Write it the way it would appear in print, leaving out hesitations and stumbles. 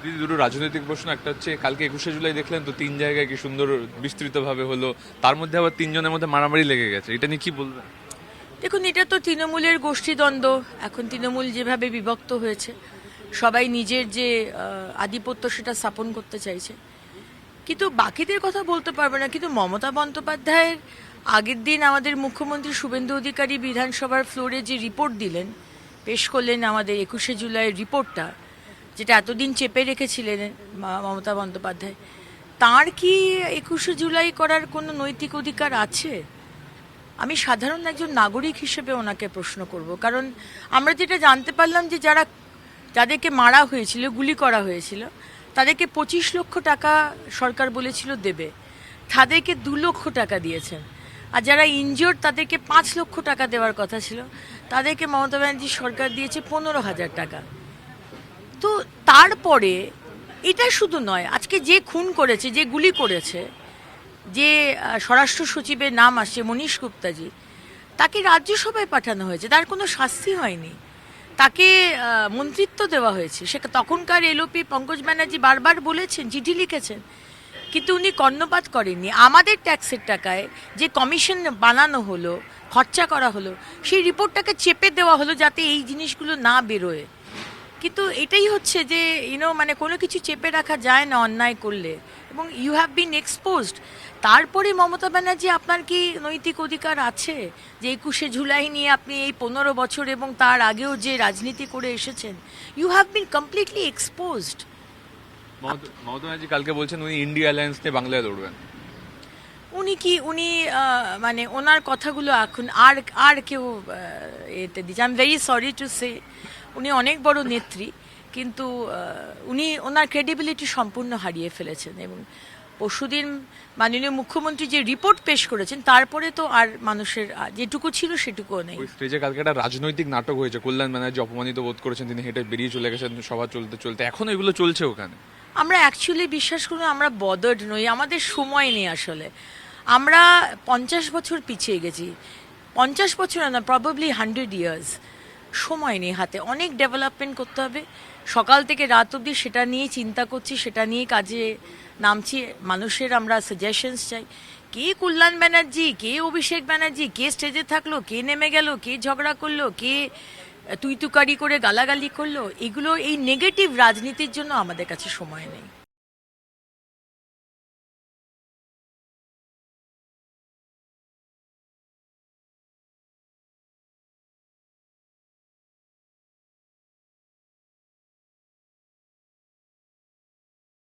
দিদি, দুটো রাজনৈতিক প্রশ্ন। একটা হচ্ছে কালকে 21শে জুলাই দেখলেন তো, 3 জায়গায় কি সুন্দর বিস্তৃতভাবে হলো, তার মধ্যে আবার 3 জনের মধ্যে মারামারি লেগে গেছে, এটা নিয়ে কি বলবেন? দেখুন, এটা তো তৃণমূলের গোষ্ঠীদ্বন্দ্ব। এখন তৃণমূল যেভাবে বিভক্ত হয়েছে, সবাই নিজের যে আধিপত্য সেটা স্থাপন করতে চাইছে, কিন্তু বাকিদের কথা বলতে পারবে না। কিন্তু মমতা বন্দ্যোপাধ্যায়ের আগের দিন আমাদের মুখ্যমন্ত্রী শুভেন্দু অধিকারী বিধানসভার ফ্লোরে যে রিপোর্ট দিলেন, পেশ করলেন আমাদের 21শে জুলাইয়ের রিপোর্টটা, যেটা এতদিন চেপে রেখেছিলেন মমতা বন্দ্যোপাধ্যায়, তার কি 21শে জুলাই করার কোনো নৈতিক অধিকার আছে? আমি সাধারণ একজন নাগরিক হিসেবে ওনাকে প্রশ্ন করব। কারণ আমরা যেটা জানতে পারলাম যে যাদেরকে মারা হয়েছিল, গুলি করা হয়েছিল, তাদেরকে 25 লক্ষ টাকা সরকার বলেছিল দেবে, তাদেরকে 2 লক্ষ টাকা দিয়েছেন। আর যারা ইনজিওর্ড তাদেরকে 5 লক্ষ টাকা দেওয়ার কথা ছিল, তাদেরকে মমতা ব্যানার্জি সরকার দিয়েছে 15,000 টাকা। তো তারপরে এটা শুধু নয়, আজকে যে খুন করেছে, যে গুলি করেছে, যে স্বরাষ্ট্র সচিবের নাম আসছে মনীশ গুপ্তাজি, তাকে রাজ্যসভায় পাঠানো হয়েছে, তার কোনো শাস্তি হয়নি। তাকে মন্ত্রিত্ব দেওয়া হয়েছে। সে তখনকার এলওপি পঙ্কজ ব্যানার্জি বারবার বলেছেন, চিঠি লিখেছেন, কিন্তু উনি কর্ণপাত করেননি। আমাদের ট্যাক্সের টাকায় যে কমিশন বানানো হলো, খরচা করা হলো, সেই রিপোর্টটাকে চেপে দেওয়া হলো যাতে এই জিনিসগুলো না বেরোয়। কিন্তু এটাই হচ্ছে যে মানে কোনো কিছু চেপে রাখা যায় না অন্যায় করলে, এবং ইউ হ্যাভ বিন এক্সপোজড। তারপরে মমতা ব্যানার্জি, আপনার কি নৈতিক অধিকার আছে যে 21শে জুলাই নিয়ে আপনি এই 15 বছর এবং তার আগেও যে রাজনীতি করে এসেছেন, you have been completely exposed. Mamata Banerjee কালকে বলছেন উনি ইন্ডিয়া অ্যালায়েন্স নিয়ে বাংলায় লড়বেন। উনি মানে ওনার কথাগুলো এখন আর কেউ এতে দিচ্ছে। I am very sorry to say, উনি অনেক বড় নেত্রী, কিন্তু উনি ওনার ক্রেডিবিলিটি সম্পূর্ণ হারিয়ে ফেলেছেন। এবং পরশুদিন মাননীয় মুখ্যমন্ত্রী যে রিপোর্ট পেশ করেছেন, তারপরে তো আর মানুষের যেটুকু ছিল সেটুকুও নেই। ওই স্টেজে কালকে একটা রাজনৈতিক নাটক হয়েছে, কল্যাণ ব্যানার্জি অপমানিত বোধ করেছেন, তিনি হেঁটে বেরিয়ে চলে গেছেন সভা চলতে চলতে, এখন এগুলো চলছে ওখানে। আমরা অ্যাকচুয়ালি বিশ্বাস করুন, আমরা বদার্ড নই, আমাদের সময় নেই আসলে। আমরা 50 বছর পিছিয়ে গেছি, 50 বছর না, প্রবাবলি 100 ইয়ার্স। সময় নেই হাতে, অনেক ডেভেলপমেন্ট করতে হবে। সকাল থেকে রাত অবধি সেটা নিয়ে চিন্তা করছি, সেটা নিয়ে কাজে নামছি। মানুষের আমরা সাজেশনস চাই। কে কল্যাণ ব্যানার্জি, কে অভিষেক ব্যানার্জি, কে স্টেজে থাকলো, কে নেমে গেল, কে ঝগড়া করলো, কে তুই তুকারি করে গালাগালি করলো, এগুলো এই নেগেটিভ রাজনীতির জন্য আমাদের কাছে সময় নেই।